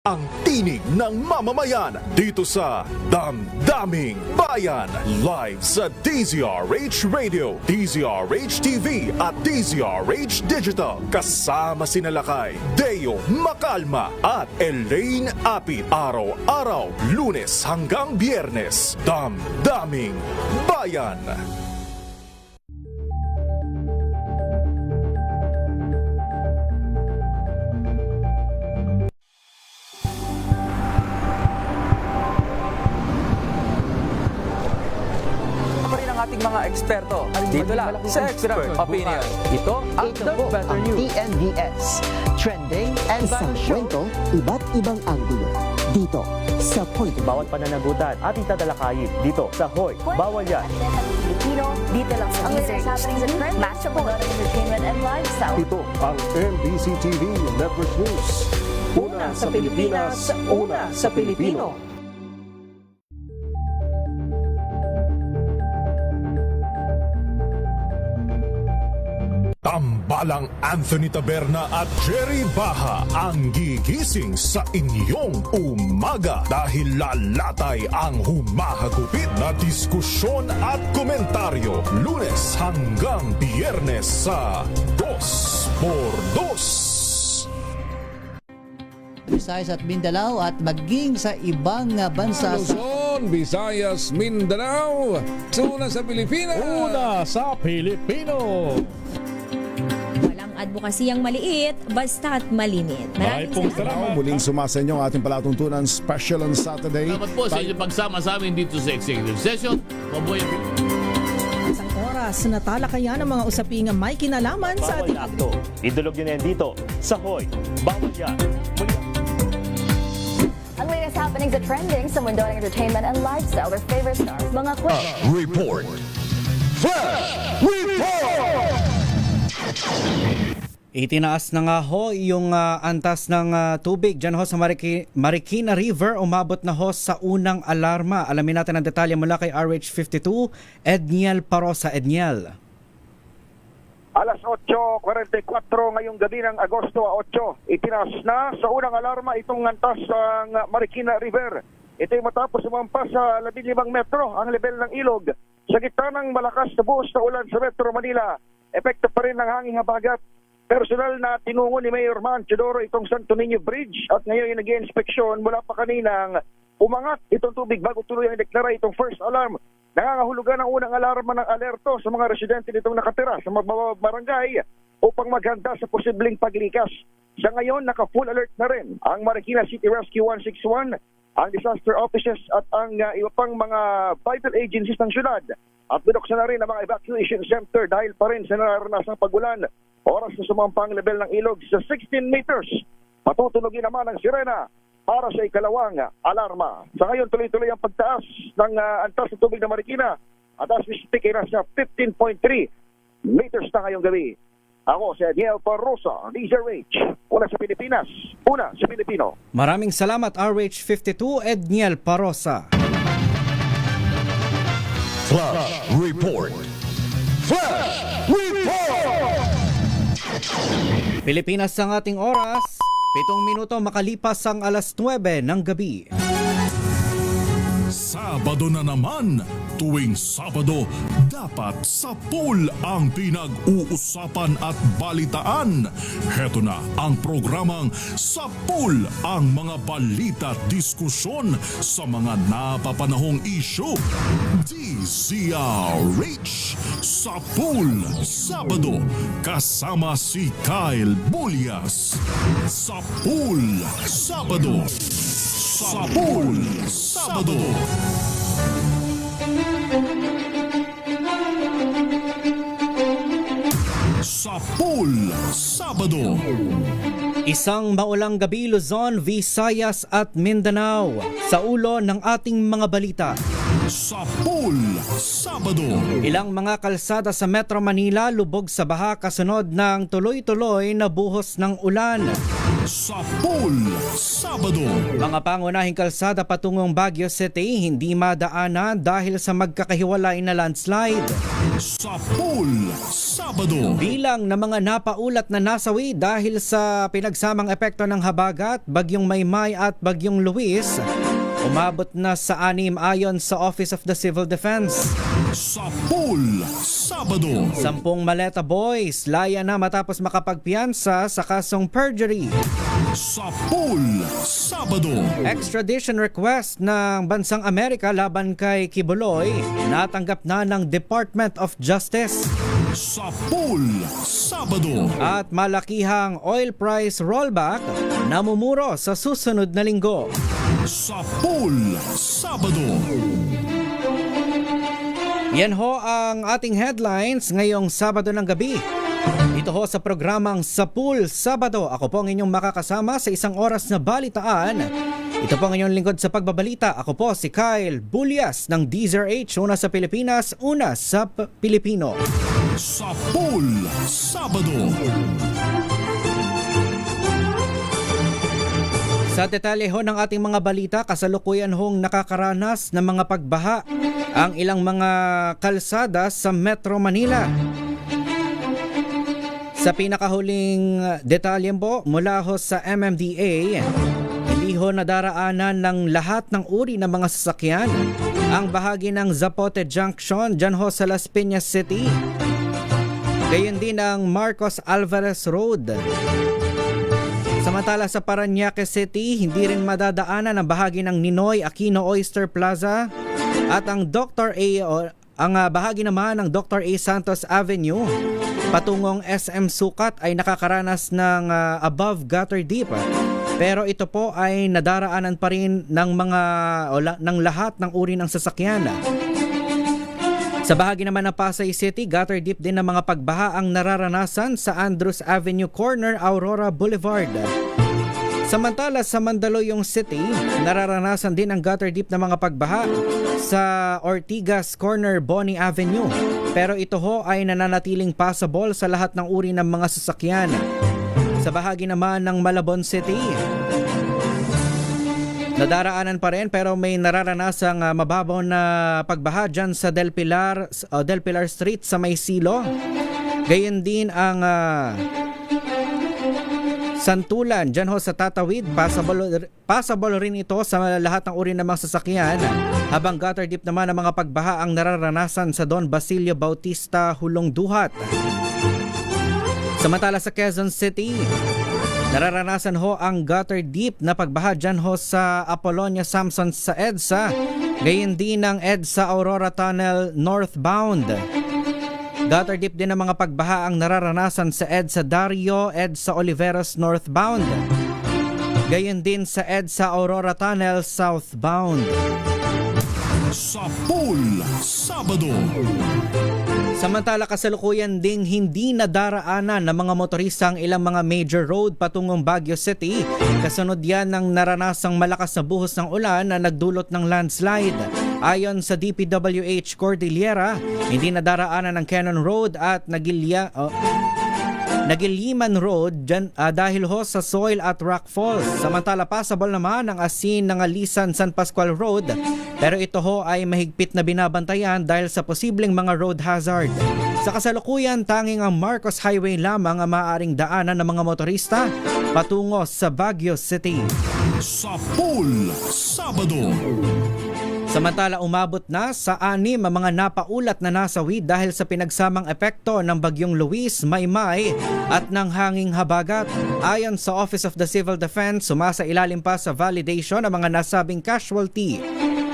ang tinig ng mamamayan dito sa Damdaming Bayan. Live sa DZRH Radio, DZRH TV at DZRH Digital. Kasama sina Lakay, Deo Macalma at Elaine Apit. Araw-araw, Lunes hanggang Biyernes. Damdaming Bayan. Ating mga eksperto dito lang sa Expert Opinion. Ito ang The Better News. TNVS, trending and isang kwento, iba't ibang anggulo. Dito sa Point of View. Bawat pananagutan ating tatalakayin dito sa Hoy, Bawal Yan. Pilipino, dito lang sa DZRH, match up on entertainment and lifestyle. Ito ang MBC TV Network News. Una sa Pilipinas, una sa Pilipino. Tambalang Anthony Taberna at Jerry Baha ang gigising sa inyong umaga dahil lalatay ang humahagupit na diskusyon at komentaryo Lunes hanggang Biyernes sa 2x2. Visayas at Mindanao at maging sa ibang bansa. Luzon, Visayas, Mindanao. Una sa Pilipinas. Una sa Pilipino. Walang advokasiyang maliit, basta't malinit. Maraming salamat. Muling sumasa inyo ang ating palatuntunan special on Saturday. Salamat po sa inyong pagsama sa amin dito sa Executive Session. Mabuhay ang Isang oras na talakayan ang mga usaping may kinalaman sa ating akto. Idulog nyo na yan dito sa Hoy, Bawal Yan. Ang latest happenings at trending sa mundo ng entertainment and lifestyle. Their favorite stars, mga kwento. Report. Flash Report! Itinaas na nga ho yung antas ng tubig dyan ho sa Marikina River. Umabot na ho sa unang alarma. Alamin natin ang detalye mula kay RH52, Edniel Parosa. Edniel. Alas 8:44 ngayong gabi ng Agosto 8, itinaas na sa unang alarma itong antas ng Marikina River. Ito ay matapos sumampa sa 15 metro ang level ng ilog. Sa gitna ng malakas na buhos na ulan sa Metro Manila, epekto pa rin ng hanging habagat. Personal na tinungo ni Mayor Man Teodoro itong Santo Niño Bridge at ngayon ay nag-inspeksyon mula pa kaninang umangat itong tubig bago tuloy ang deklara itong first alarm. Nangangahulugan ang unang alarma ng alerto sa mga residente nitong nakatira sa mga barangay upang maghanda sa posibleng paglikas. Sa ngayon, naka-full alert na rin ang Marikina City Rescue 161, ang disaster offices at ang iba pang mga vital agencies ng syudad. At binuksan na rin ang mga evacuation center dahil pa rin sa naranasang pagulan. Oras na sumampang level ng ilog sa 16 meters. Patutunogin naman ang sirena para sa ikalawang alarma. Sa ngayon, tuloy-tuloy ang pagtaas ng antas ng tubig ng Marikina. At as we speak, ay nasa 15.3 meters na ngayong gabi. Ako si Edniel Parosa, DZRH. Una sa Pilipinas, una sa Pilipino. Maraming salamat RH52, Edniel Parosa. Flash Report. Flash Report! Pilipinas ang ating oras. 7 minuto makalipas ang alas 9 ng gabi. Sabado na naman. Tuwing Sabado, dapat sa pool ang pinag-uusapan at balitaan. Heto na ang programang Sa Pool, ang mga balita at diskusyon sa mga napapanahong isyu. DZRH Sa Pool, Sabado, kasama si Kyle Bulyas. Sa Pool, Sabado. Sa Pool, Sabado. Sa Pool, Sabado. Isang maulang gabi Luzon, Visayas at Mindanao. Sa ulo ng ating mga balita, Sa Pool Sabado. Ilang mga kalsada sa Metro Manila lubog sa baha kasunod ng tuloy-tuloy na buhos ng ulan. Sa Pool Sabado. Mga pangunahing kalsada patungong Baguio City hindi madaanan dahil sa magkakahiwalay na landslide. Sa Pool Sabado. Bilang ng mga napaulat na nasawi dahil sa pinagsamang epekto ng habagat, bagyong Maymay at bagyong Luis, umabot na sa 6 ayon sa Office of the Civil Defense. Sa Pool Sabado. 10 Maleta Boys laya na matapos makapagpiyansa sa kasong perjury. Sa Pool Sabado. Extradition request ng Bansang Amerika laban kay Kibuloy natanggap na ng Department of Justice. Sa Pool Sabado. At malakihang oil price rollback namumuro sa susunod na linggo. Sa Pool Sabado. Yan ho ang ating headlines ngayong Sabado ng gabi. Ito ho sa programang Sa Pool Sabado. Ako po ang inyong makakasama sa isang oras na balitaan. Ito po ang inyong lingkod sa pagbabalita. Ako po si Kyle Bulyas ng DZRH, una sa Pilipinas, una sa Pilipino. Sa Pool Sabado. Sa detalye ho ng ating mga balita, kasalukuyan hong nakakaranas ng mga pagbaha ang ilang mga kalsada sa Metro Manila. Sa pinakahuling detalye po mula ho sa MMDA, hindi ho nadaraanan ng lahat ng uri ng mga sasakyan ang bahagi ng Zapote Junction dyan ho sa Las Piñas City. Gayon din ang Marcos Alvarez Road. Samantala sa Parañaque City, hindi rin madadaanan ang bahagi ng Ninoy Aquino Oyster Plaza at ang bahagi naman ng Dr. A. Santos Avenue patungong SM Sukat ay nakakaranas ng above gutter deep. Pero ito po ay nadaraanan pa rin ng lahat ng uri ng sasakyan. Sa bahagi naman ng Pasay City, gutter deep din ng mga pagbaha ang nararanasan sa Andrews Avenue Corner, Aurora Boulevard. Samantala sa Mandaluyong City, nararanasan din ang gutter deep ng mga pagbaha sa Ortigas Corner, Bonnie Avenue. Pero ito ho ay nananatiling passable sa lahat ng uri ng mga sasakyan. Sa bahagi naman ng Malabon City, nadaraanan pa rin pero may nararanasang mababaw na pagbaha dyan sa Del Pilar Street sa Maysilo. Gayon din ang Santulan dyan ho sa Tatawid. Passable rin ito sa lahat ng uri ng mga sasakyan. Habang gutter deep naman ang mga pagbaha ang nararanasan sa Don Basilio Bautista, Hulong Duhat. Samantala sa Quezon City, nararanasan ho ang gutter deep na pagbaha dyan ho sa Apollonia Samson sa EDSA. Gayon din ang EDSA Aurora Tunnel northbound. Gutter deep din ang mga pagbaha ang nararanasan sa EDSA Dario, EDSA Oliveros northbound. Gayon din sa EDSA Aurora Tunnel southbound. Sa Pool Sabado. Samantala kasalukuyan ding hindi nadaraanan ng mga motorista ang ilang mga major road patungong Baguio City. Kasunod yan ng naranasang malakas na buhos ng ulan na nagdulot ng landslide. Ayon sa DPWH Cordillera, hindi nadaraanan ng Cannon Road at Nagiliman Road dahil ho sa soil at rock falls. Samantala passable naman ang Asin ng Alisan San Pascual Road, pero ito ho ay mahigpit na binabantayan dahil sa posibleng mga road hazard. Sa kasalukuyan, tanging ang Marcos Highway lamang ang maaaring daanan ng mga motorista patungo sa Baguio City. Sa Pool Sabado. Samantala umabot na sa 6 ang mga napaulat na nasawi dahil sa pinagsamang epekto ng bagyong Luis, Maymay at ng hanging habagat. Ayon sa Office of the Civil Defense, sumasa ilalim pa sa validation ang mga nasabing casualty.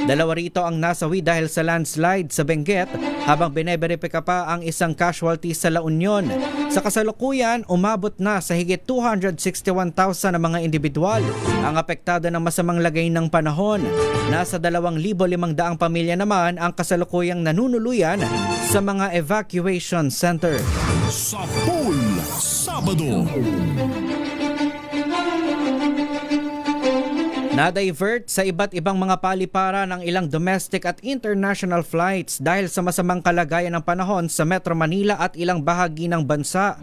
2 rito ang nasawi dahil sa landslide sa Benguet habang bineberipika pa ang isang casualty sa La Union. Sa kasalukuyan, umabot na sa higit 261,000 na mga individual ang apektado ng masamang lagay ng panahon. Nasa 2,500 pamilya naman ang kasalukuyang nanunuluyan sa mga evacuation center. Sa Pool Sabado. Na-divert sa iba't ibang mga paliparan ang ilang domestic at international flights dahil sa masamang kalagayan ng panahon sa Metro Manila at ilang bahagi ng bansa.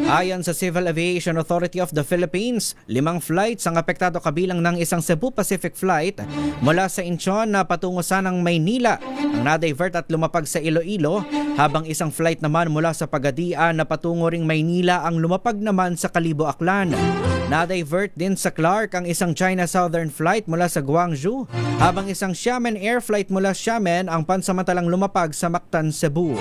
Ayon sa Civil Aviation Authority of the Philippines, 5 flights ang apektado kabilang ng isang Cebu Pacific flight mula sa Incheon na patungo sanang Maynila ang na-divert at lumapag sa Iloilo, habang isang flight naman mula sa Pagadian na patungo ring Maynila ang lumapag naman sa Kalibo, Aklan. Na-divert din sa Clark ang isang China Southern flight mula sa Guangzhou, habang isang Xiamen Air flight mula Xiamen ang pansamantalang lumapag sa Mactan, Cebu.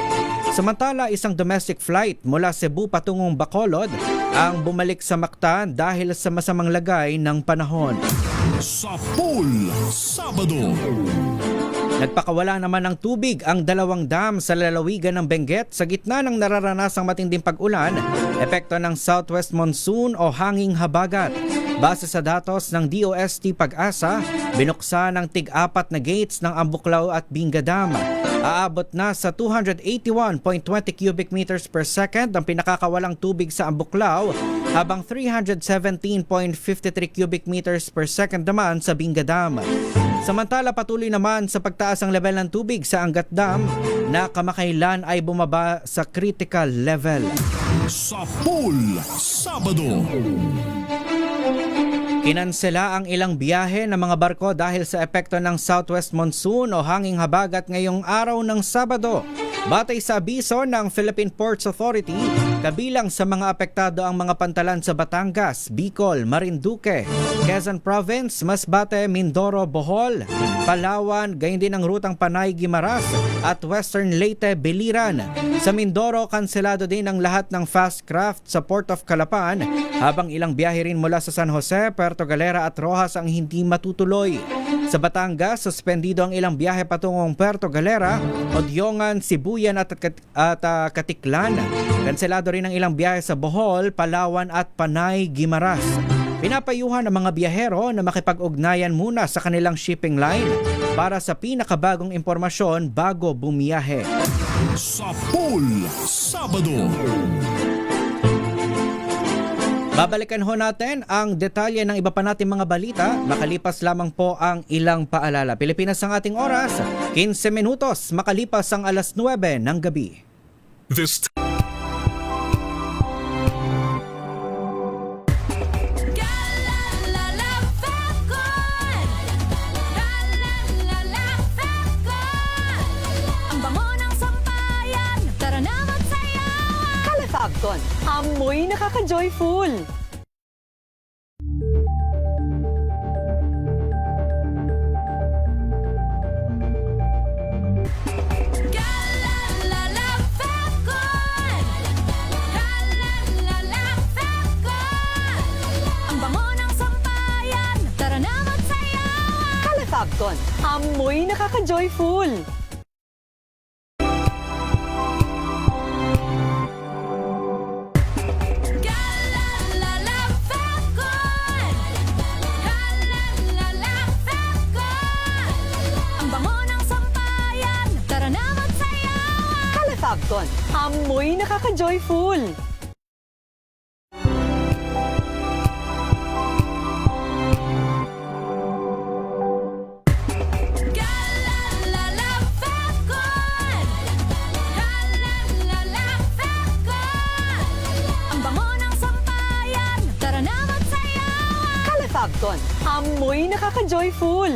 Samantala, isang domestic flight mula Cebu patungong Bacolod ang bumalik sa Mactan dahil sa masamang lagay ng panahon. Sa Pool Sabado. Nagpakawala naman ng tubig ang 2 dam sa lalawigan ng Benguet sa gitna ng nararanasang matinding pag-ulan, epekto ng southwest monsoon o hanging habagat. Base sa datos ng DOST Pag-asa, binuksan ng tig-4 na gates ng Ambuklaw at Binga Dam. Aabot na sa 281.20 cubic meters per second ang pinakakawalang tubig sa Ambuklaw, habang 317.53 cubic meters per second naman sa Binga Dam. Samantala, patuloy naman sa pagtaas ang level ng tubig sa Angat Dam na kamakailan ay bumaba sa critical level. Sa Pool Sabado. Kinansela ang ilang biyahe ng mga barko dahil sa epekto ng southwest monsoon o hanging habagat ngayong araw ng Sabado. Batay sa abiso ng Philippine Ports Authority, kabilang sa mga apektado ang mga pantalan sa Batangas, Bicol, Marinduque, Quezon Province, Masbate, Mindoro, Bohol, Palawan, gayon din ang rutang Panay-Guimaras at Western Leyte, Biliran. Sa Mindoro, kanselado din ang lahat ng fast craft sa Port of Calapan, habang ilang biyahe rin mula sa San Jose, Puerto Galera at Rojas ang hindi matutuloy. Sa Batangas, suspendido ang ilang biyahe patungong Puerto Galera, Odyongan, Sibuyan at Katiklan. Kanselado rin ang ilang biyahe sa Bohol, Palawan at Panay-Guimaras. Pinapayuhan ang mga biyahero na makipag-ugnayan muna sa kanilang shipping line para sa pinakabagong impormasyon bago bumiyahe. Sa Pool Sabado. Babalikan ho natin ang detalye ng iba pa nating mga balita. Makalipas lamang po ang ilang paalala. Pilipinas ang ating oras, 15 minutos makalipas ang alas 9 ng gabi. This Calefabcon, amoy nakaka-joyful. Calefabcon, amoy nakaka-joyful. Calefabcon, amoy nakaka-joyful. Calefabcon, amoy nakaka-joyful.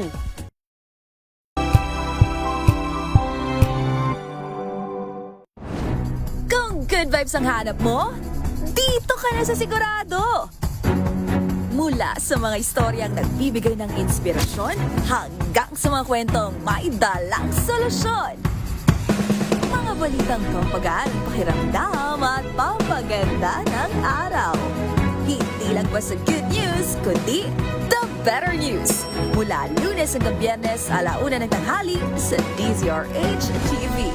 Kung good vibes ang hanap mo, dito ka na sa Sigurado! Mula sa mga istoryang nagbibigay ng inspirasyon hanggang sa mga kwentong may dalang solusyon. Mga balitang pampagaan, pakiramdam at pampaganda ng araw. Hindi lang basta good news, kundi the better news. Mula Lunes hanggang Biyernes, 1:00 ng tanghali sa DZRH TV.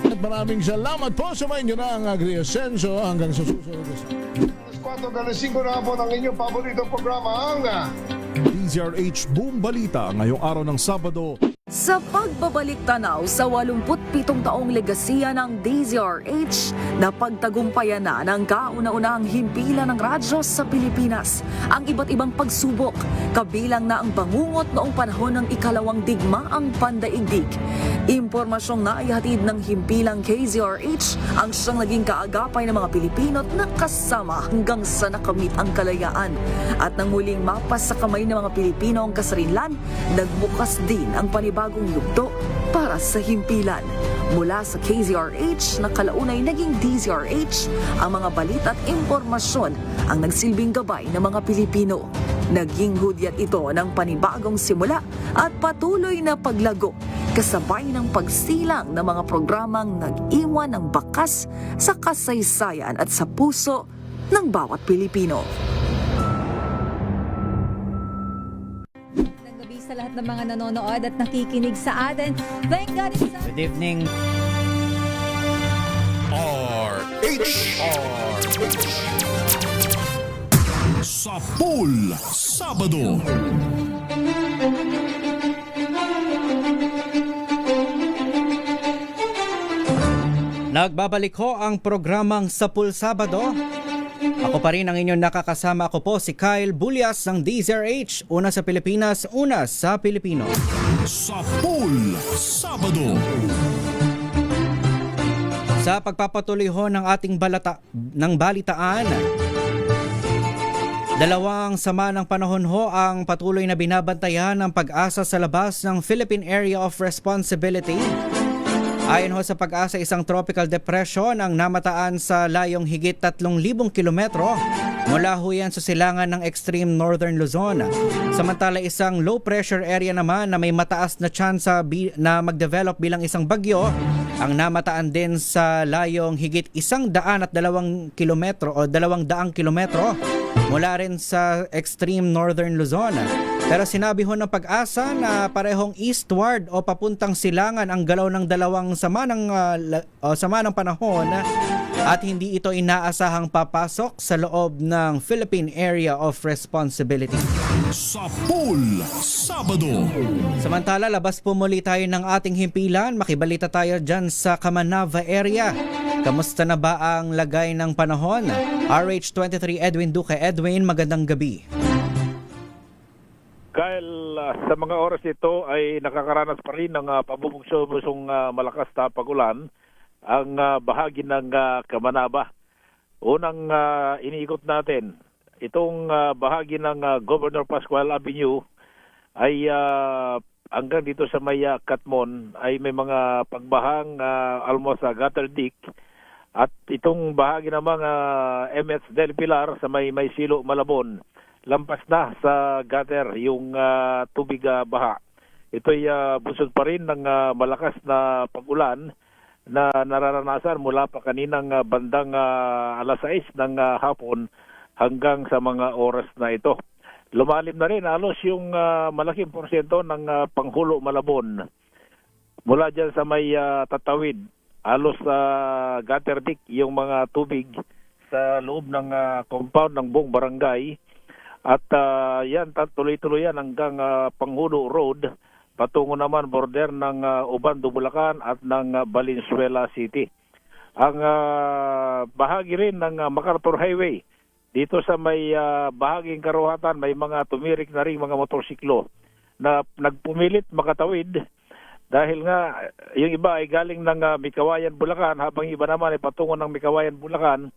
At maraming salamat po sa mga inyo na ang Agri-Asenso hanggang sa susunod. Alas 4 na po ng inyong paboritong programa ang DZRH Boom Balita ngayong araw ng Sabado. Sa pagbabalik tanaw sa 87 taong legasiya ng DZRH, napagtagumpayan na ng kauna-unahang himpilan ng radyo sa Pilipinas ang iba't ibang pagsubok, kabilang na ang bangungot noong panahon ng ikalawang digmaang pandaigdig. Impormasyong naihatid ng himpilang KZRH ang siyang naging kaagapay ng mga Pilipino at nakasama hanggang sa nakamit ang kalayaan. At nang muling mapas sa kamay ng mga Pilipino ang kasarinlan, nagbukas din ang panibagong yugto para sa himpilan. Mula sa KZRH na kalaunay naging DZRH, ang mga balita at impormasyon ang nagsilbing gabay ng mga Pilipino. Naging hudyat ito ng panibagong simula at patuloy na paglago, kasabay ng pagsilang ng mga programang nag-iwan ng bakas sa kasaysayan at sa puso ng bawat Pilipino. Naggabi sa lahat ng mga nanonood at nakikinig sa atin. Thank God it's Good evening. Sa Pool Sabado. Nagbabalik ho ang programang Sapul Sabado. Ako pa rin ang inyong nakakasama. Ako po si Kyle Bulyas ng DZRH. Una sa Pilipinas, una sa Pilipino. Sa Pool Sabado. Sa pagpapatuloy ho ng ating balitaan, dalawang sama ng panahon ho ang patuloy na binabantayan ng pag-asa sa labas ng Philippine Area of Responsibility. Ayon ho sa pag-asa, isang tropical depression ang namataan sa layong higit 3,000 kilometro mula ho yan sa silangan ng extreme northern Luzon. Samantala, isang low pressure area naman na may mataas na tsansa na mag-develop bilang isang bagyo ang namataan din sa layong higit 102 kilometro o 200 kilometro mula rin sa extreme northern Luzon. Pero sinabi ho ng pag-asa na parehong eastward o papuntang silangan ang galaw ng dalawang sama ng panahon at hindi ito inaasahang papasok sa loob ng Philippine Area of Responsibility. Sa Pool Sabado. Samantala, labas po muli tayo ng ating himpilan. Makibalita tayo dyan sa Kamanava area. Kamusta na ba ang lagay ng panahon? RH23 Edwin Duque. Edwin, magandang gabi. Kyle, sa mga oras ito ay nakakaranas pa rin ng pabubungsong malakas na pagulan ang bahagi ng Kamanaba. Unang iniikot natin, itong bahagi ng Governor Pascual Avenue ay hanggang dito sa may Katmon ay may mga pagbahang almost gutter deck. At itong bahagi ng mga MS Del Pilar sa may Silo, Malabon, lampas na sa gutter yung tubig baha. Ito'y busod pa rin ng malakas na pag-ulan na nararanasan mula pa kaninang bandang alas 6 ng hapon hanggang sa mga oras na ito. Lumalim na rin halos yung malaking porsyento ng Panghulo, Malabon. Mula dyan sa may Tatawid, halos gutter deck yung mga tubig sa loob ng compound ng buong barangay. At yan, tuloy-tuloy yan hanggang Panghulo Road, patungo naman border ng Obando, Bulacan at ng Valenzuela City. Ang bahagi rin ng MacArthur Highway, dito sa may bahaging Karuhatan, may mga tumirik na rin mga motorsiklo na nagpumilit makatawid dahil nga yung iba ay galing ng Mikawayan, Bulacan, habang iba naman ay patungo ng Mikawayan, Bulacan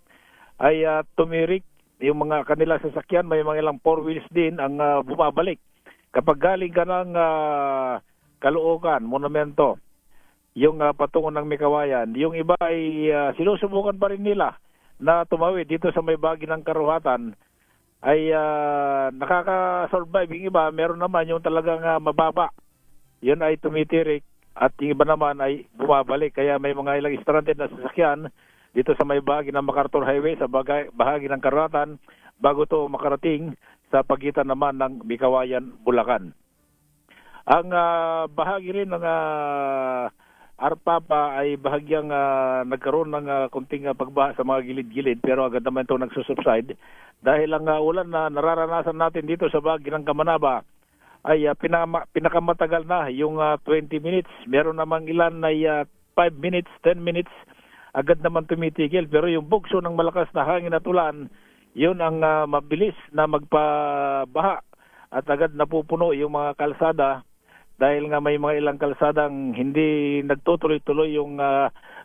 ay tumirik. Yung mga kanila sasakyan, may mga ilang 4 wheels din ang bumabalik. Kapag galing ka ng Caloocan, Monumento, yung patungo ng Mikawayan, yung iba ay sinusubukan pa rin nila na tumawid dito sa may bahagi ng Karuhatan, ay nakaka-survive. Yung iba, meron naman yung talagang mababa. Yun ay tumitirik at yung iba naman ay bumabalik. Kaya may mga ilang stranded na sasakyan dito sa may bahagi ng MacArthur Highway sa bahagi ng Karuhatan bago to makarating sa pagitan naman ng Mikawayan, Bulacan. Ang bahagi rin ng Arpapa ay bahagyang nagkaroon ng kunting pagbaha sa mga gilid-gilid pero agad naman ito nagsusubside dahil ang ulan na nararanasan natin dito sa bahagi ng Kamanaba ay pinakamatagal na yung 20 minutes. Meron namang ilan ay 5 minutes, 10 minutes, agad naman tumitigil. Pero yung bugso ng malakas na hangin at ulan, yun ang mabilis na magpabaha at agad napupuno yung mga kalsada dahil nga may mga ilang kalsadang hindi nagtutuloy-tuloy yung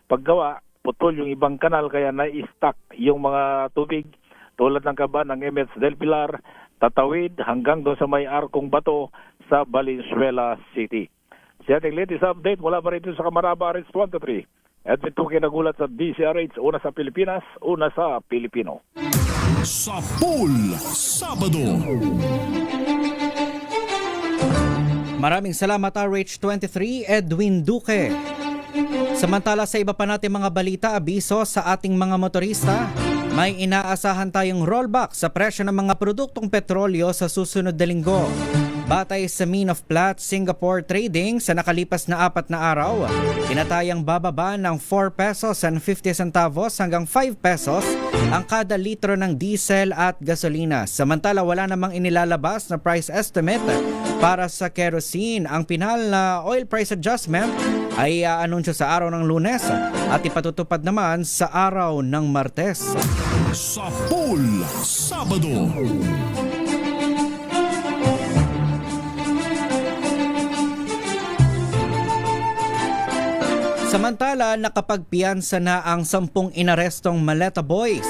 paggawa, putol yung ibang kanal kaya na-stuck yung mga tubig tulad ng kaba ng MS del Pilar, tatawid hanggang doon sa may arkong bato sa Valenzuela City. Si ating latest update mula pa rito sa Camaraba RH23. Edwin Tuque nagulat sa DCRH, una sa Pilipinas, una sa Pilipino. Sa Pool Sabado. Maraming salamat RH23, Edwin Duque. Samantala sa iba pa natin mga balita, abiso sa ating mga motorista, may inaasahan tayong rollback sa presyo ng mga produktong petrolyo sa susunod na linggo. Batay sa Mean of Platts Singapore Trading sa nakalipas na 4 na araw, tinatayang bababa ng 4 pesos and 50 centavos hanggang 5 pesos ang kada litro ng diesel at gasolina. Samantala wala namang inilalabas na price estimate para sa kerosene. Ang pinal na oil price adjustment ay anunsyo sa araw ng Lunes at ipatutupad naman sa araw ng Martes. Sa Pool Sabado. Samantala, nakapagpiyansa na ang 10 inarestong Maleta Boys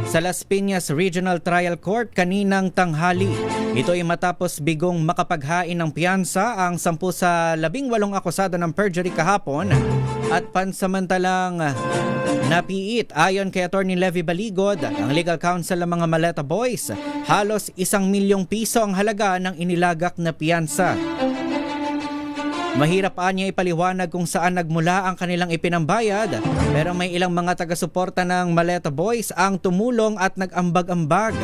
sa Las Piñas Regional Trial Court kaninang tanghali. Ito ay matapos bigong makapaghain ng piyansa ang 10 sa 18 akusado ng perjury kahapon at pansamantalang napiit. Ayon kay Attorney Levy Baligod, ang legal counsel ng mga Maleta Boys, halos 1 milyong piso ang halaga ng inilagak na piyansa. Mahirap niya ipaliwanag kung saan nagmula ang kanilang ipinambayad, pero may ilang mga taga-suporta ng Maleta Boys ang tumulong at nag-ambag-ambag,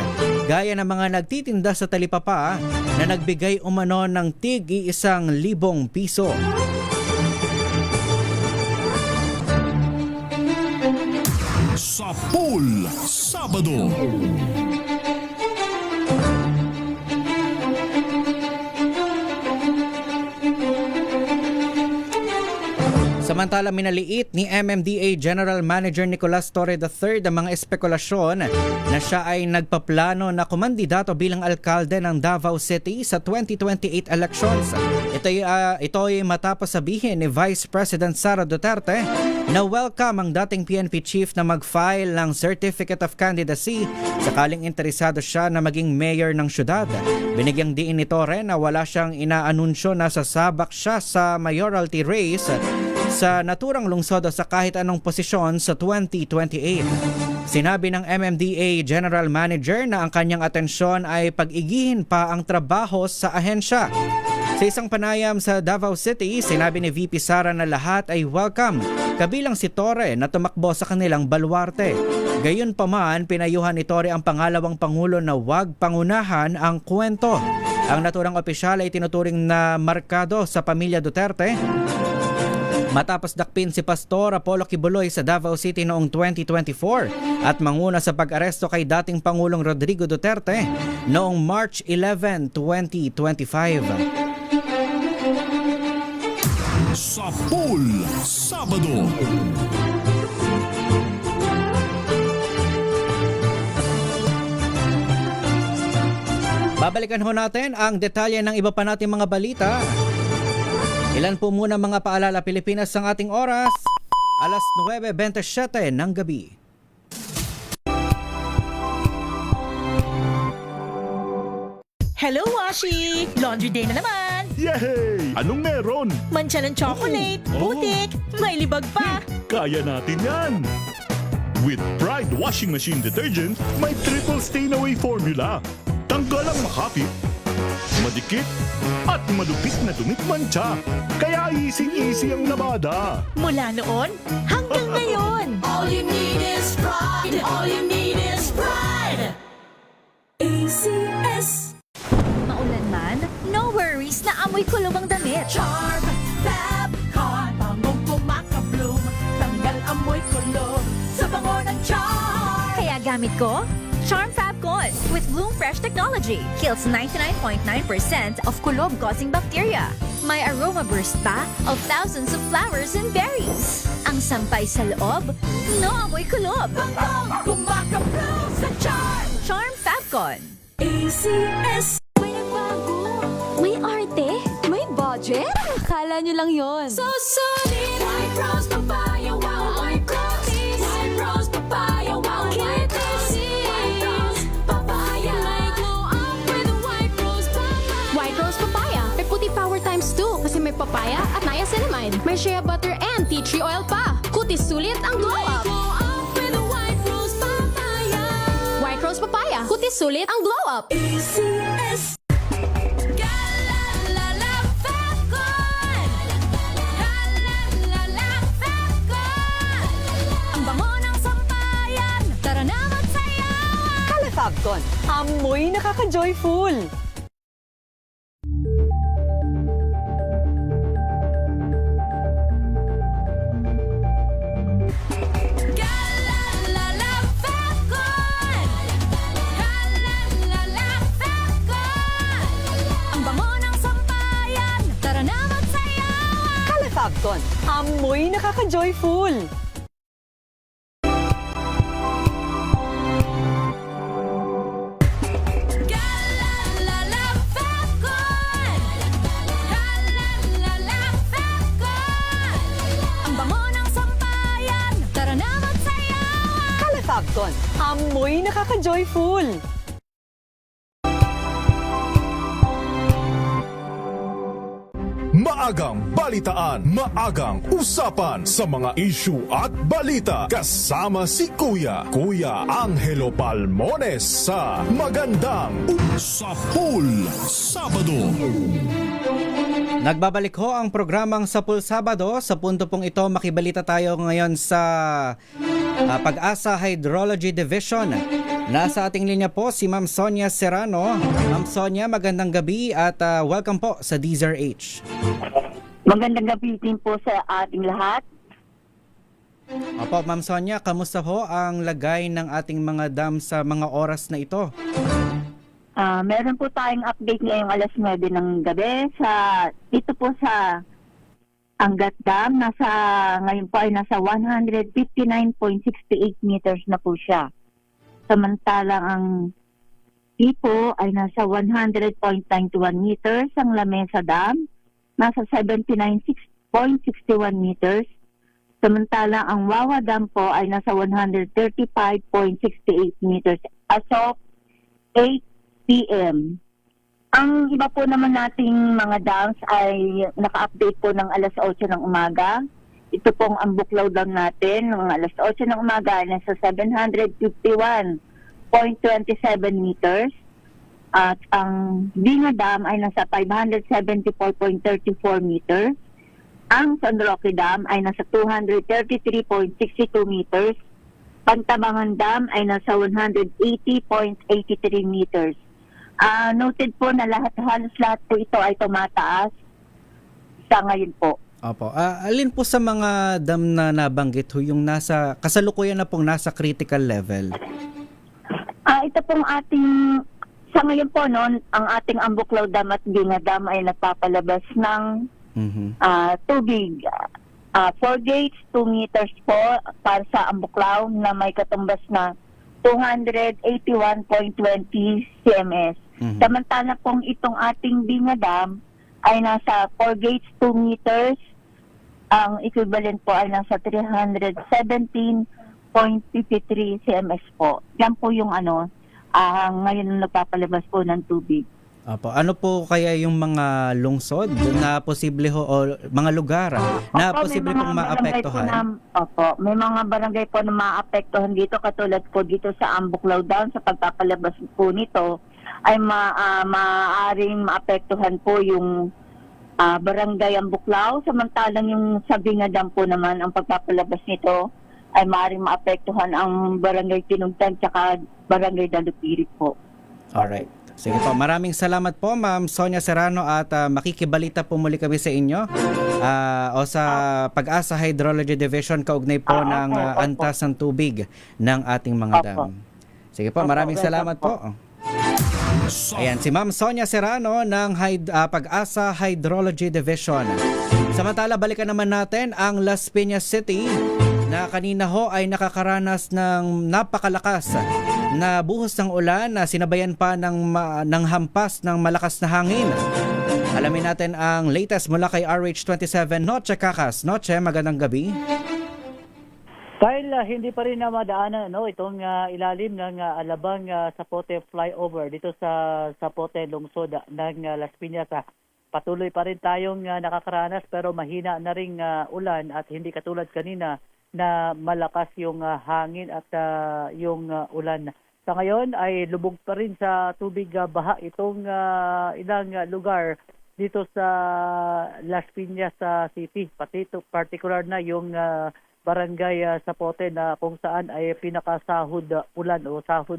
gaya ng mga nagtitinda sa talipapa na nagbigay umano ng tig 1,000 piso. Sa Pool Sabado. Samantala minaliit ni MMDA General Manager Nicolas Torre III ang mga espekulasyon na siya ay nagpaplano na kumandidato bilang alkalde ng Davao City sa 2028 elections. Ito ay matapos sabihin ni Vice President Sara Duterte na welcome ang dating PNP chief na mag-file ng Certificate of Candidacy sakaling interesado siya na maging mayor ng syudad. Binigyang diin ni Torre na wala siyang inaanunsyo na sasabak siya sa mayoralty race sa naturang lungsod o sa kahit anong posisyon sa 2028. Sinabi ng MMDA General Manager na ang kanyang atensyon ay pag-igihin pa ang trabaho sa ahensya. Sa isang panayam sa Davao City, sinabi ni VP Sara na lahat ay welcome, kabilang si Torre na tumakbo sa kanilang baluarte. Gayunpaman, pinayuhan ni Torre ang pangalawang pangulo na huwag pangunahan ang kwento. Ang naturang opisyal ay tinuturing na markado sa pamilya Duterte matapos dakpin si Pastor Apollo Kibuloy sa Davao City noong 2024 at manguna sa pag-aresto kay dating Pangulong Rodrigo Duterte noong March 11, 2025. Sa Pool Sabado. Babalikan ho natin ang detalye ng iba pa nating mga balita. Ilan po muna mga paalala Pilipinas ang ating oras, alas 9:27 ng gabi. Hello, Washi! Laundry day na naman! Yay! Anong meron? Mancha ng chocolate, putik, may libag pa! Kaya natin yan! With Pride Washing Machine Detergent, may triple stain-away formula. Tanggal ang makapit, madikit, at malupit na dumit mancha. Kaya easy-easy ang labada. Mula noon hanggang ngayon! All you need is pride. All you need is pride. ACS. Maulan man, no worries na amoy kulong ang damit. Charm Fab Car. Bangong kumakabloom. Tanggal amoy kulong sa bango ng Charm. Kaya gamit ko, Charm Fab Fabcon with Bloom Fresh technology. Kills 99.9% of kulob-causing bacteria. May aroma burst pa of thousands of flowers and berries. Ang sampay sa loob, no amoy kulob. Kumakaprove sa Charm! Charm Fabcon. ACS. May nagbago. May arte. May budget. Akala nyo lang yon. So solid. White Rose Papaya. Wow. White Rose. White Rose Papaya. Wow. White Rose. White Rose Papaya. May glow up with White Rose Papaya. White Rose Papaya. May puti power times 2 kasi may papaya at niacinamide. May shea butter and tea tree oil pa. Kutis sulit ang glow up. Glow up with White Rose Papaya. White Rose Papaya. Kutis sulit ang glow up. ACS. Galalala Fabcon. Galalala Fabcon. Ang bango ng sampayan. Tara na magsayawan. Kala Fabcon, amoy nakaka-joyful. Galalala Fabcon. Galalala Fabcon. Ang bango ng sampayan. Tara na magsayawan. Kala Fabcon, amoy nakaka-joyful. Galalala Fabcon. Galalala Fabcon. Ang bango ng sampayan. Tara na magsayawan. Kala Fabcon, amoy nakaka-joyful. Maagang balitaan, maagang usapan sa mga issue at balita. Kasama si Kuya Angelo Palmones sa Magandang Sapul Sabado. Nagbabalik ho ang programang Sapul Sabado. Sa punto pong ito, makibalita tayo ngayon sa Pag-asa Hydrology Division. Nasa ating linya po si Ma'am Sonia Serrano. Ma'am Sonia, magandang gabi at welcome po sa DZRH. Magandang gabi din po sa ating lahat. Opo, Ma'am Sonia, kamusta ho ang lagay ng ating mga dam sa mga oras na ito? Meron po tayong update ngayong alas 9 ng gabi dito po sa Angat Dam. Ngayon po ay nasa 159.68 meters na po siya. Samantalang ang Ipo ay nasa 100.91 meters. Ang Lamesa Dam nasa 79.61 meters. Samantalang ang Wawa Dam po ay nasa 135.68 meters as of 8 p.m. Ang iba po naman nating mga dams ay naka-update po ng alas 8 ng umaga. Ito pong ang Buklaw Dam natin ng alas 8 ng umaga ay nasa 751.27 meters. At ang Binga Dam ay nasa 574.34 meters. Ang San Roque Dam ay nasa 233.62 meters. Pantabangan Dam ay nasa 180.83 meters. Noted po na halos lahat po ito ay tumataas sa ngayon po. Opo. Alin po sa mga dam na nabanggit ho yung kasalukuyan na pong nasa critical level? Ito pong sa ngayon po noon, ang ating Ambuklaw Dam at Binga Dam ay nagpapalabas ng tubig. 4 gates, 2 meters po para sa Ambuklaw na may katumbas na 281.20 cms. Samantala pong itong ating Binga Dam ay nasa 4 gates, 2 meters. Ang equivalent po ay nasa 317.53 cms po. Yan po yung ngayon nagpapalabas po ng tubig. Opo. Ano po kaya yung mga lungsod na posible o mga lugar na posible pong maapektuhan? May mga barangay po na maapektuhan dito, katulad po dito sa Ambuklaw Dam. Sa pagpapalabas po nito ay maaaring maapektuhan po yung barangay Ambuklaw. Samantalang yung sa Binga Dam po naman, ang pagpapalabas nito ay maaaring maapektuhan ang barangay Tinugtan tsaka barangay Dalupirit po. Alright. Sige po, maraming salamat po Ma'am Sonia Serrano at makikibalita po muli kami sa inyo o sa Pag-asa Hydrology Division kaugnay po ng antas ng tubig ng ating mga dam. Sige po, maraming salamat po. Ayan, si Ma'am Sonia Serrano ng Pag-asa Hydrology Division. Samantala, balikan naman natin ang Las Piñas City na kanina ho ay nakakaranas ng napakalakas na buhos ng ulan na sinabayan pa ng hampas ng malakas na hangin. Alamin natin ang latest mula kay RH27 Noche Kakas. Noche, magandang gabi. Dahil hindi pa rin na madaanan itong ilalim ng Alabang Zapote flyover dito sa Zapote lungsod ng Las Piñas. Patuloy pa rin tayong nakakaranas pero mahina na ring ulan at hindi katulad kanina na malakas yung hangin at yung ulan. Sa ngayon ay lubog pa rin sa tubig baha itong ilang lugar dito sa Las Piñas City. Pati particular na yung barangay Zapote na kung saan ay pinakasahod ulan o sahod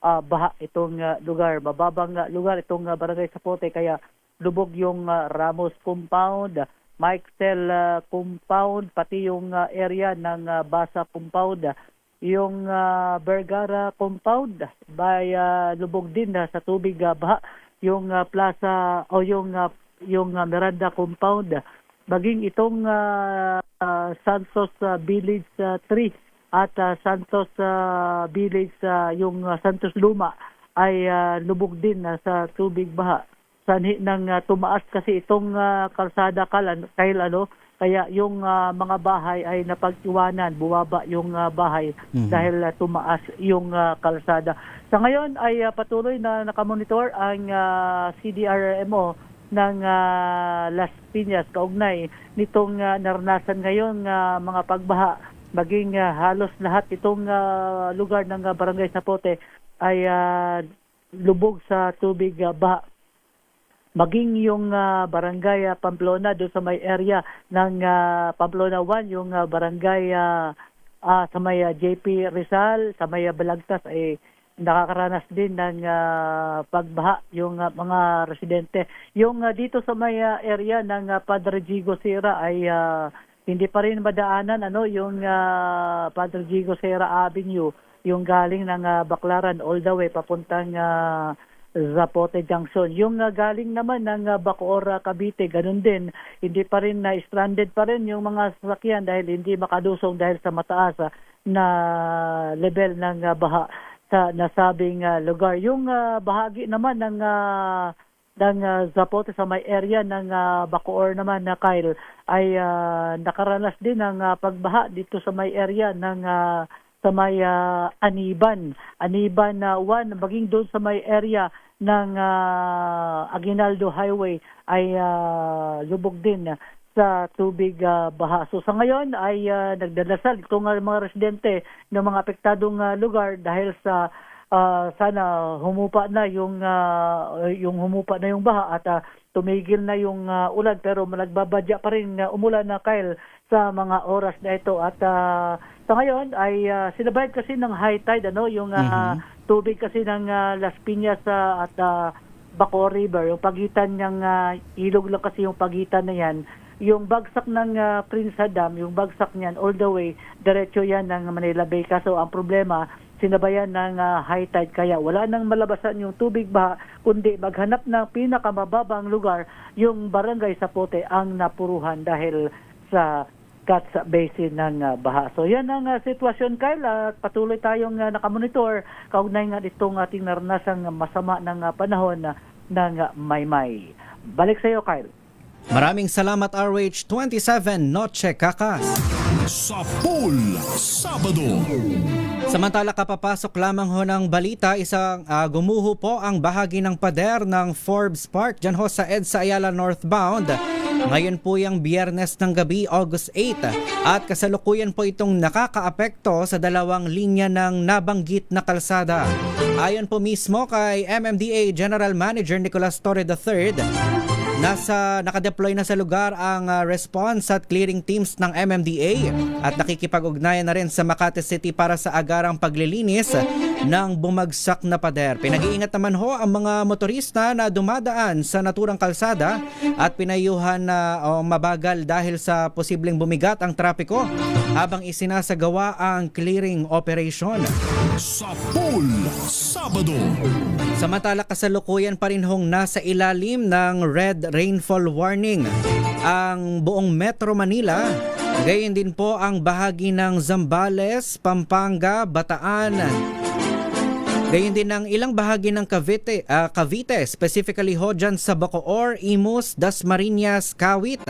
baha itong lugar. Mababang lugar itong barangay Zapote kaya lubog yung Ramos Compound, Mixtel Compound, pati yung area ng Basa Compound. Yung Vergara Compound by lubog din sa tubig baha. Yung Plaza o yung Miranda Compound, maging itong Santos Village 3 at Santos Village yung Santos Luma ay lubog din sa tubig baha. Sanhi nang tumaas kasi itong kalsada kaya yung mga bahay ay napag-iwanan, bumaba yung bahay dahil tumaas yung kalsada. Sa ngayon ay patuloy na nakamonitor ang CDRMO ng Las Piñas kaugnay nitong naranasan ngayon mga pagbaha. Maging halos lahat itong lugar ng barangay Zapote ay lubog sa tubig baha. Maging yung barangay Pamplona doon sa may area ng Pamplona 1, yung barangay sa may JP Rizal, sa may Balagtas ay nakakaranas din ng pagbaha yung mga residente. Yung dito sa may area ng Padre Gigo Sierra ay hindi pa rin madaanan yung Padre Gigo Sierra Avenue, yung galing ng Baclaran all the way papuntang Zapote Junction. Yung galing naman ng Bacoor, Cavite, ganun din. Hindi pa rin stranded pa rin yung mga sasakyan dahil hindi makadusong dahil sa mataas na level ng baha sa nasabing lugar. Yung bahagi naman ng Zapote sa may area ng Bacoor naman na Kyle ay nakaranas din ng pagbaha dito sa may area ng sa may Aniban 1, maging doon sa may area ng Aguinaldo Highway ay lubog din sa tubig baha. So sa ngayon ay nagdadasal itong mga residente ng mga apektadong lugar dahil sa sana humupa na yung baha at tumigil na yung ulan pero nagbabadya pa rin umulan na Kyle sa mga oras na ito at sa ngayon ay sinabayad kasi ng high tide yung tubig kasi ng Las Piñas at Bacoor River, yung pagitan ng ilog lang kasi yung pagitan na yan. Yung bagsak ng Prince Dam, yung bagsak niyan all the way diretso yan ng Manila Bay. Kaso ang problema, sinabayan ng high tide kaya wala nang malabasan yung tubig baha kundi maghanap ng pinakamababang lugar, yung barangay Zapote ang napuruhan dahil sa Cats Basin ng baha. So yan ang sitwasyon, Kyle. Patuloy tayong nakamonitor kaugnay nga itong ating naranasang masama ng panahon ng Maymay. Balik sa iyo, Kyle. Maraming salamat RH27 Noche Kakas. Sa Pool Sabado. Samantala kapapasok lamang ho ng balita, isang gumuho po ang bahagi ng pader ng Forbes Park dyan ho sa EDSA Ayala northbound. Ngayon po yung Biyernes ng gabi, August 8, at kasalukuyan po itong nakakaapekto sa dalawang linya ng nabanggit na kalsada. Ayon po mismo kay MMDA General Manager Nicolas Torre III, nakadeploy na sa lugar ang response at clearing teams ng MMDA at nakikipag-ugnayan na rin sa Makati City para sa agarang paglilinis ng bumagsak na pader. Pinag-iingat naman ho ang mga motorista na dumadaan sa naturang kalsada at pinayuhan na mabagal dahil sa posibleng bumigat ang trapiko habang isinasagawa ang clearing operation. Sa pool Sabado. Samantala, kasalukuyan pa rin hong nasa ilalim ng red rainfall warning ang buong Metro Manila. Gayon din po ang bahagi ng Zambales, Pampanga, Bataan. Gayon din ang ilang bahagi ng Cavite, specifically ho dyan sa Bacoor, Imus, Dasmariñas, Kawit,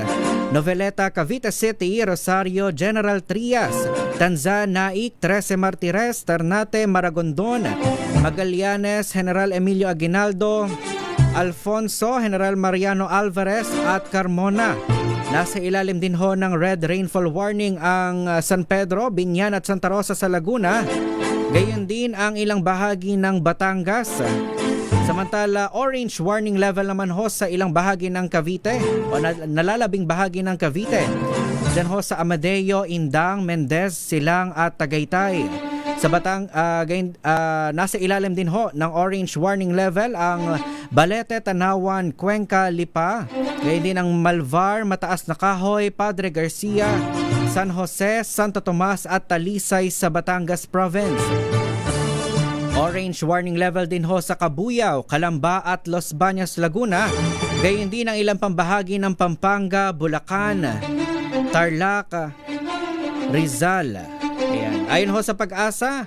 Noveleta, Cavite City, Rosario, General Trias, Tanza, Naik, 13 Martires, Ternate, Maragondon, Magallanes, General Emilio Aguinaldo, Alfonso, General Mariano Alvarez at Carmona. Nasa ilalim din ho ng red rainfall warning ang San Pedro, Binyan at Santa Rosa sa Laguna. Gayon din ang ilang bahagi ng Batangas. Samantala, orange warning level naman ho sa ilang bahagi ng Cavite o nalalabing bahagi ng Cavite. Diyan ho sa Amadeo, Indang, Mendez, Silang at Tagaytay. Sa nasa ilalim din ho ng orange warning level ang Balete, Tanawan, Cuenca, Lipa. Gayon din ang Malvar, Mataas na Kahoy, Padre Garcia, San Jose, Santo Tomas at Talisay sa Batangas Province. Orange warning level din ho sa Cabuyao, Calamba at Los Baños, Laguna. Gayon din ang ilang pambahagi ng Pampanga, Bulacan, Tarlac, Rizal. Ayan. Ayon ho sa Pag-asa,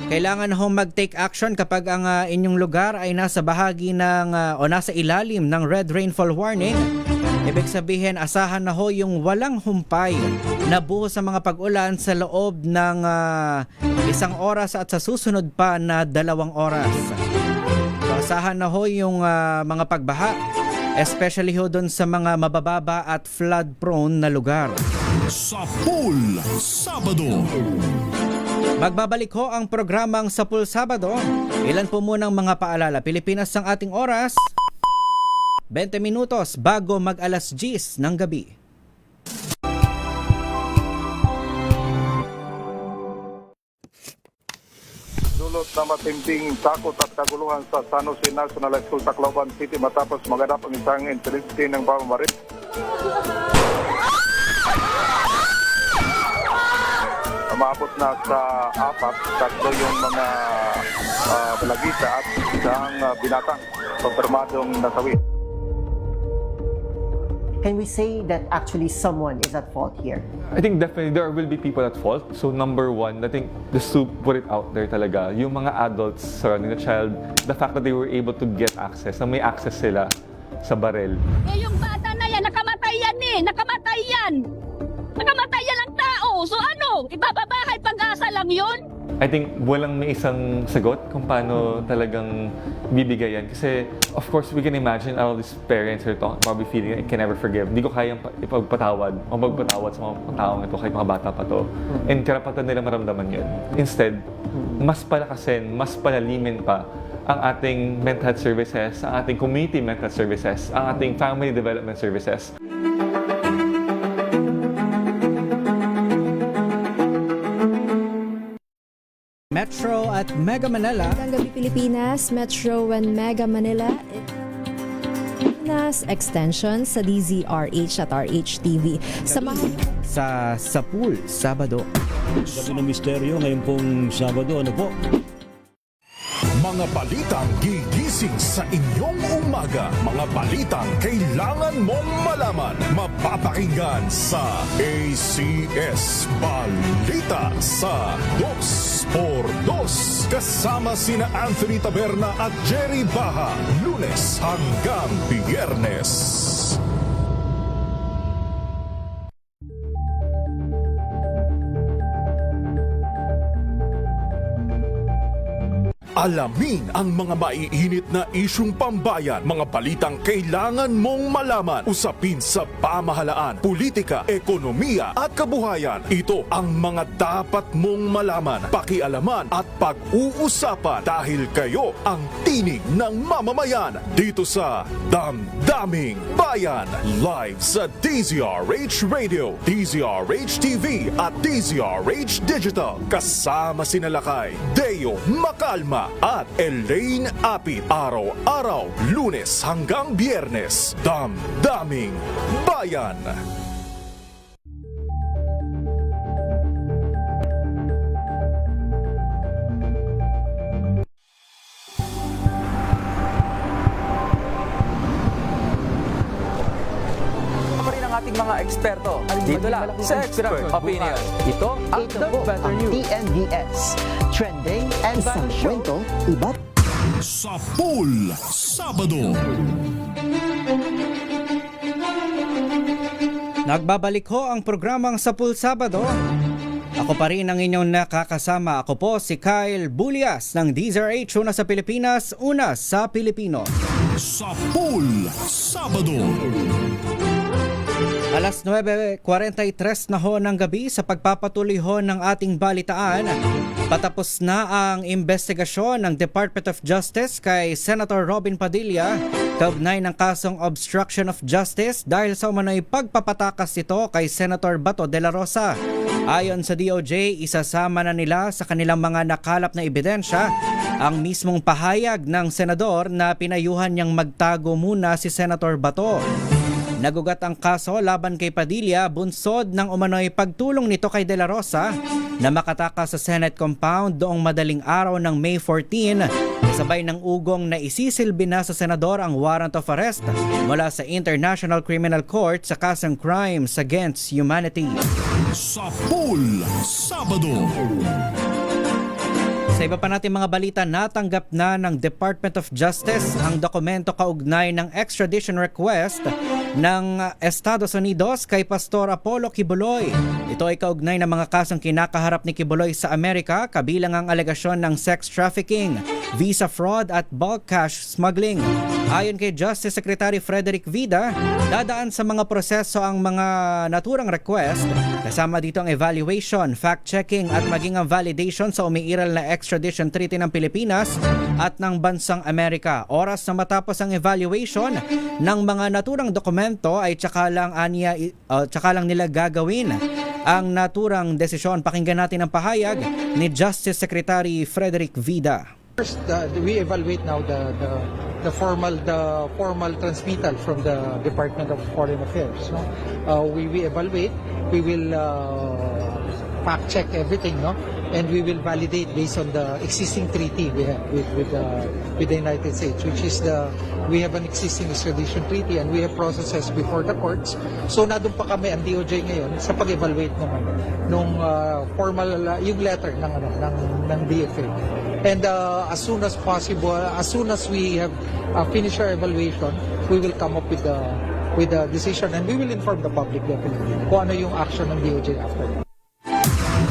kailangan ho mag-take action kapag ang inyong lugar ay nasa bahagi ng o nasa ilalim ng red rainfall warning. Ibig sabihin, asahan na ho yung walang humpay na buhos sa mga pag-ulan sa loob ng 1 oras at sa susunod pa na 2 oras. So, asahan na ho yung mga pagbaha, especially ho doon sa mga mabababa at flood-prone na lugar. Sa pool Sabado. Magbabalik ho ang programang Sa Pool Sabado. Ilan po munang mga paalala. Pilipinas ang ating oras, 20 minutos bago mag-alas 10 ng gabi. Dulot na matinding takot at kaguluhan sa San Jose National School, Tacloban City matapos maganap ang isang insidente ng pamamaril. Umabot na sa 4, 3 yung mga balagita at isang binatang konfirmadong nasawi. Can we say that actually someone is at fault here? I think definitely there will be people at fault. So number one, I think just to put it out there talaga, yung mga adults surrounding the child, the fact that they were able to get access, na may access sila sa barel. Eh yung bata na yan, nakamatay yan eh! Nakamatay yan! Nakamatay yan ang tao! So ano? Ibababahay pag-asa lang yun? I think walang may isang sagot kung paano talagang bibigay yan. Kasi, of course, we can imagine all these parents are probably feeling I can never forgive. Hindi ko kayang ipagpatawad o magpatawad sa mga taong ito, kahit mga bata pa to. And karapatan nila maramdaman yun. Instead, mas palakasin, mas palalimin pa ang ating mental health services, ang ating community mental health services, ang ating family development services. Metro at Mega Manila. Magandang gabi Pilipinas, Metro and Mega Manila. Nas extension sa DZRH at RHTV. Samahan Sa Pool Sabado. Gabi ng misteryo ngayon pong Sabado. Ano po? Mga balitang gigising sa inyong umaga. Mga balitang kailangan mong malaman. Mapapakinggan sa ACS Balita sa 2x2. Kasama sina Anthony Taberna at Jerry Baha. Lunes hanggang Biyernes. Alamin ang mga maiinit na isyung pambayan, mga balitang kailangan mong malaman, usapin sa pamahalaan, politika, ekonomiya at kabuhayan. Ito ang mga dapat mong malaman, pakialaman at pag-uusapan dahil kayo ang tinig ng mamamayan dito sa Damdaming Bayan. Live sa DZRH Radio, DZRH TV at DZRH Digital. Kasama sina Lakay, Deo Macalma at Elaine Apit. Araw-araw, Lunes hanggang Biyernes. Damdaming Bayan. Ating mga eksperto dito lang sa Expert Opinion. Ito ang Ito The po Better ang News. TNVS. Trending and isang kwento, iba't Sa Pool Sabado. Nagbabalik ho ang programang Sa Pool Sabado. Ako pa rin ang inyong nakakasama. Ako po si Kyle Bulias ng DZRH, una sa Pilipinas, una sa Pilipino. Sa Pool Sabado. Alas 9:43 na ho ng gabi sa pagpapatuloy ho ng ating balitaan. Patapos na ang investigasyon ng Department of Justice kay Senator Robin Padilla kaugnay ng kasong obstruction of justice dahil sa umano'y pagpapatakas ito kay Senator Bato de la Rosa. Ayon sa DOJ, isasama na nila sa kanilang mga nakalap na ebidensya ang mismong pahayag ng senador na pinayuhan niyang magtago muna si Senator Bato. Nagugat ang kaso laban kay Padilla bunsod ng umano'y pagtulong nito kay De La Rosa na makatakas sa Senate compound doong madaling araw ng May 14, kasabay ng ugong na isisilbi na sa senador ang warrant of arrest mula sa International Criminal Court sa kasong crimes against humanity. Sa Pool Sabado. Sa iba pa natin mga balita, natanggap na ng Department of Justice ang dokumento kaugnay ng extradition request ng Estados Unidos kay Pastor Apollo Kibuloy. Ito ay kaugnay ng mga kasong kinakaharap ni Kibuloy sa Amerika, kabilang ang alegasyon ng sex trafficking, visa fraud at bulk cash smuggling. Ayon kay Justice Secretary Frederick Vida, dadaan sa mga proseso ang mga naturang request, kasama dito ang evaluation, fact-checking at maging ang validation sa umiiral na extradition treaty ng Pilipinas at ng bansang Amerika. Oras na matapos ang evaluation ng mga naturang dokumento ay tsaka lang nila gagawin ang naturang desisyon. Pakinggan natin ang pahayag ni Justice Secretary Frederick Vida. First, we evaluate now the formal transmittal from the Department of Foreign Affairs. No, we evaluate. We will fact check everything, no, and we will validate based on the existing treaty we have with the United States, which is we have an existing extradition treaty and we have processes before the courts. So nadun pa kami ang DOJ ngayon sa pag-evaluate nung formal yung letter ng DFA. And as soon as possible, as soon as we have finished our evaluation, we will come up with the decision and we will inform the public definitely kung ano yung action ng DOJ after that.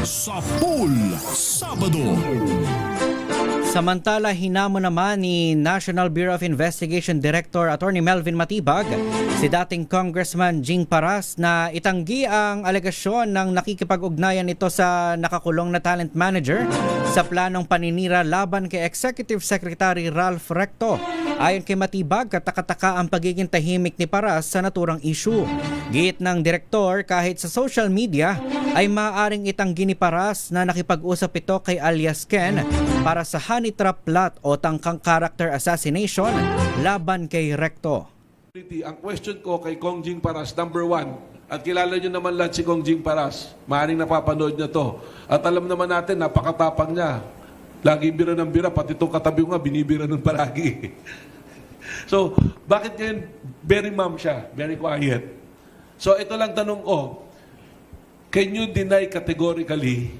Sa Pool Sabado. Samantala, hinamo naman ni National Bureau of Investigation Director Attorney Melvin Matibag si dating Congressman Jing Paras na itanggi ang alegasyon ng nakikipag-ugnayan nito sa nakakulong na talent manager sa planong paninira laban kay Executive Secretary Ralph Recto. Ayon kay Matibag, katakataka ang pagiging tahimik ni Paras sa naturang issue. Giit ng direktor, kahit sa social media ay maaaring itanggi ni Paras na nakipag-usap ito kay alias Ken para sa honey trap plot o tangkang character assassination laban kay Recto. Ang question ko kay Kong Jing Paras, number one, at kilala nyo naman lahat si Kong Jing Paras, maaaring napapanood niya to. At alam naman natin, napakatapang niya. Lagi bira ng bira, pati itong katabi ko nga, binibira nun palagi. So, bakit ngayon very mum siya, very quiet? So, ito lang tanong ko, can you deny categorically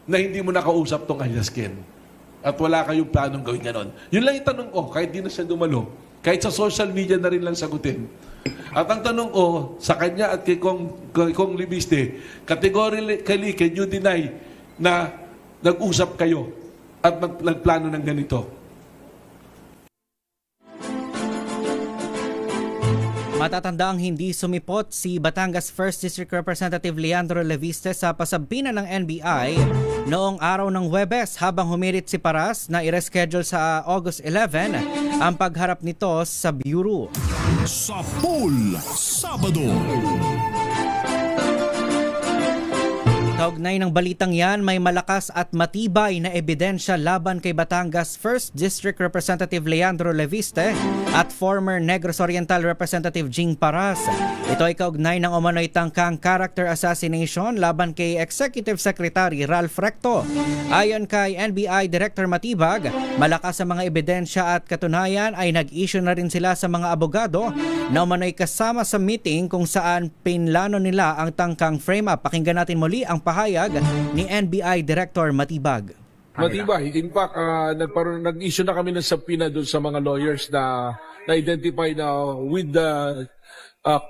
na hindi mo nakausap tong alias Ken? At wala kayong planong gawin ganon? Yun lang yung tanong ko, kahit di na siya dumalo. Kahit sa social media na rin lang sagutin. At ang tanong ko, sa kanya at kay Kong Libiste, categorically, can you deny na nag-usap kayo at nagplano ng ganito. Matatandaang hindi sumipot si Batangas 1st District Representative Leandro Leviste sa pasabihan ng NBI noong araw ng Huwebes habang humirit si Paras na i-reschedule sa August 11 ang pagharap nito sa Bureau. Sa Pool Sabado. Kaugnay ng balitang yan, may malakas at matibay na ebidensya laban kay Batangas 1st District Representative Leandro Leviste at former Negros Oriental Representative Jing Paras. Ito ay kaugnay ng umano'y tangkang character assassination laban kay Executive Secretary Ralph Recto. Ayon kay NBI Director Matibag, malakas ang mga ebidensya at katunayan ay nag-issue na rin sila sa mga abogado na umano'y kasama sa meeting kung saan pinlano nila ang tangkang frame-up. Pakinggan natin muli ang pahayag ni NBI Director Matibag. Matibay. In fact, nag-issue na kami ng subpoena doon sa mga lawyers na na-identify na with the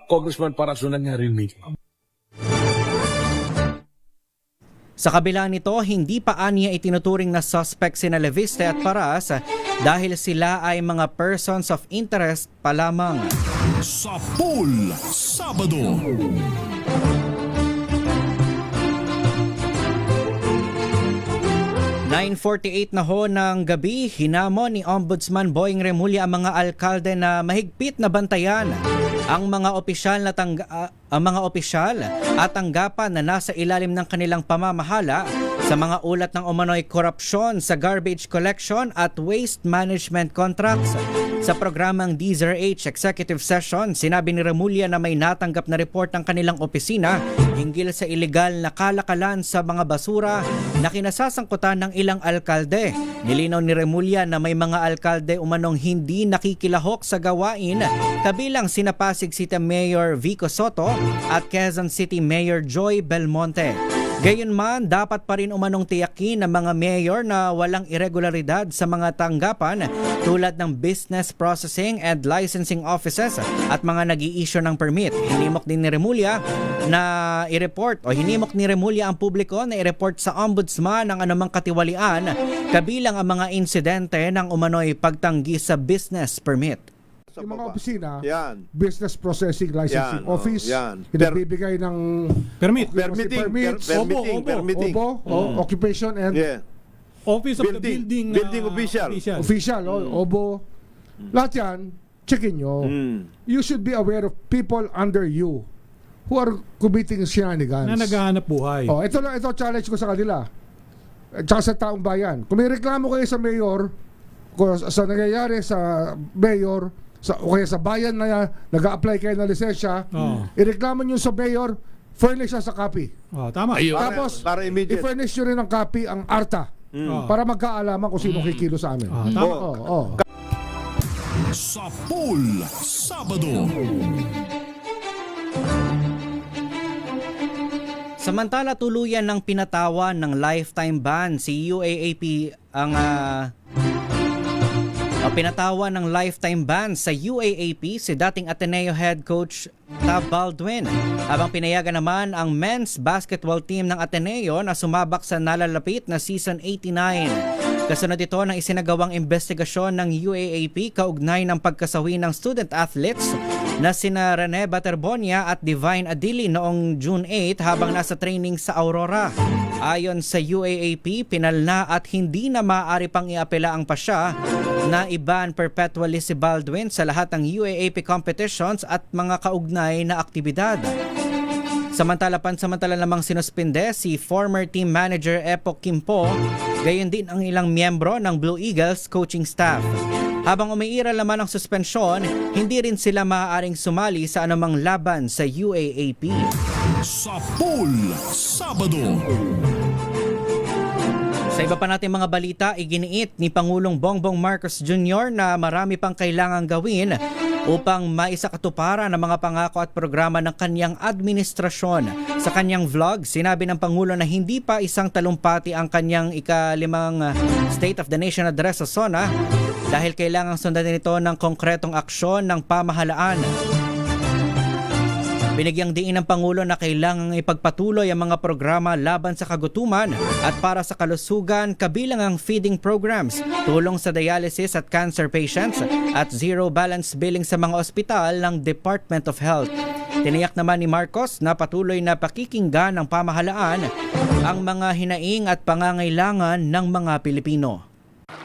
Congressman Paras na nangyari meeting. Sa kabila nito, hindi pa aniya itinuturing na suspect sina Leviste at Paras dahil sila ay mga persons of interest pa lamang. Sa Pool Sabado. 9:48 na ho ng gabi, hinamon ni Ombudsman Boying Remulla ang mga alkalde na mahigpit na bantayan ang mga opisyal at tanggapan na nasa ilalim ng kanilang pamamahala sa mga ulat ng umano'y korupsyon sa garbage collection at waste management contracts. Sa programang DZRH Executive Session, sinabi ni Remulla na may natanggap na report ng kanilang opisina hinggil sa ilegal na kalakalan sa mga basura na kinasasangkutan ng ilang alkalde. Nilinaw ni Remulla na may mga alkalde umanong hindi nakikilahok sa gawain, kabilang sina Pasig City Mayor Vico Soto at Quezon City Mayor Joy Belmonte. Gayunman, dapat pa rin umanong tiyakin ng mga mayor na walang irregularidad sa mga tanggapan tulad ng business processing and licensing offices at mga nag-i-issue ng permit. Hinimok din ni Remulla ang publiko na i-report sa ombudsman ang anumang katiwalian kabilang ang mga insidente ng umano'y pagtanggi sa business permit. Yung mga opisina, business processing licensing office, nagbibigay ng permitting, occupation and office of building official, OBO. Lahat yan, checkin nyo. You should be aware of people under you who are committing shenanigans. Na naghahanap buhay. Ito challenge ko sa kanila. Tsaka sa taong bayan. Kung may reklamo kayo sa mayor, sa nangyayari sa mayor, o kaya sa bayan na nag-a-apply kayo ng lisensya, ireklamo nyo sa mayor, furnish siya sa copy. Tama. Tapos, i-furnish nyo rin ng copy ang ARTA para magkaalaman kung sino kikilo sa amin. Tama. Sa Pool Sabado. Samantala, tuluyan ng pinatawan ng lifetime ban si UAAP pinatawan ng lifetime ban sa UAAP si dating Ateneo head coach Tab Baldwin, habang pinayagan naman ang men's basketball team ng Ateneo na sumabak sa nalalapit na season 89. Kasunod ito ng isinagawang investigasyon ng UAAP kaugnay ng pagkasawi ng student athletes na sina Rene Baterbonia at Divine Adili noong June 8 habang nasa training sa Aurora. Ayon sa UAAP, pinalna at hindi na maaari pang iapela ang pasya na iban perpetually si Baldwin sa lahat ng UAAP competitions at mga kaugnay na aktibidad. Samantala namang sinuspinde si former team manager Epo Kimpo, gayon din ang ilang miyembro ng Blue Eagles coaching staff. Habang umiiral naman ang suspensyon, hindi rin sila maaaring sumali sa anumang laban sa UAAP. Sa Pool Sabado. Sa iba pa natin mga balita, iginiit ni Pangulong Bongbong Marcos Jr. na marami pang kailangang gawin upang maisakatuparan ang mga pangako at programa ng kanyang administrasyon. Sa kanyang vlog, sinabi ng Pangulo na hindi pa isang talumpati ang kanyang ika-5 State of the Nation Address sa SONA dahil kailangang sundan nito ng konkretong aksyon ng pamahalaan. Binigyang diin ng Pangulo na kailangang ipagpatuloy ang mga programa laban sa kagutuman at para sa kalusugan kabilang ang feeding programs, tulong sa dialysis at cancer patients at zero balance billing sa mga ospital ng Department of Health. Tiniyak naman ni Marcos na patuloy na pakikinggan ng pamahalaan ang mga hinaing at pangangailangan ng mga Pilipino.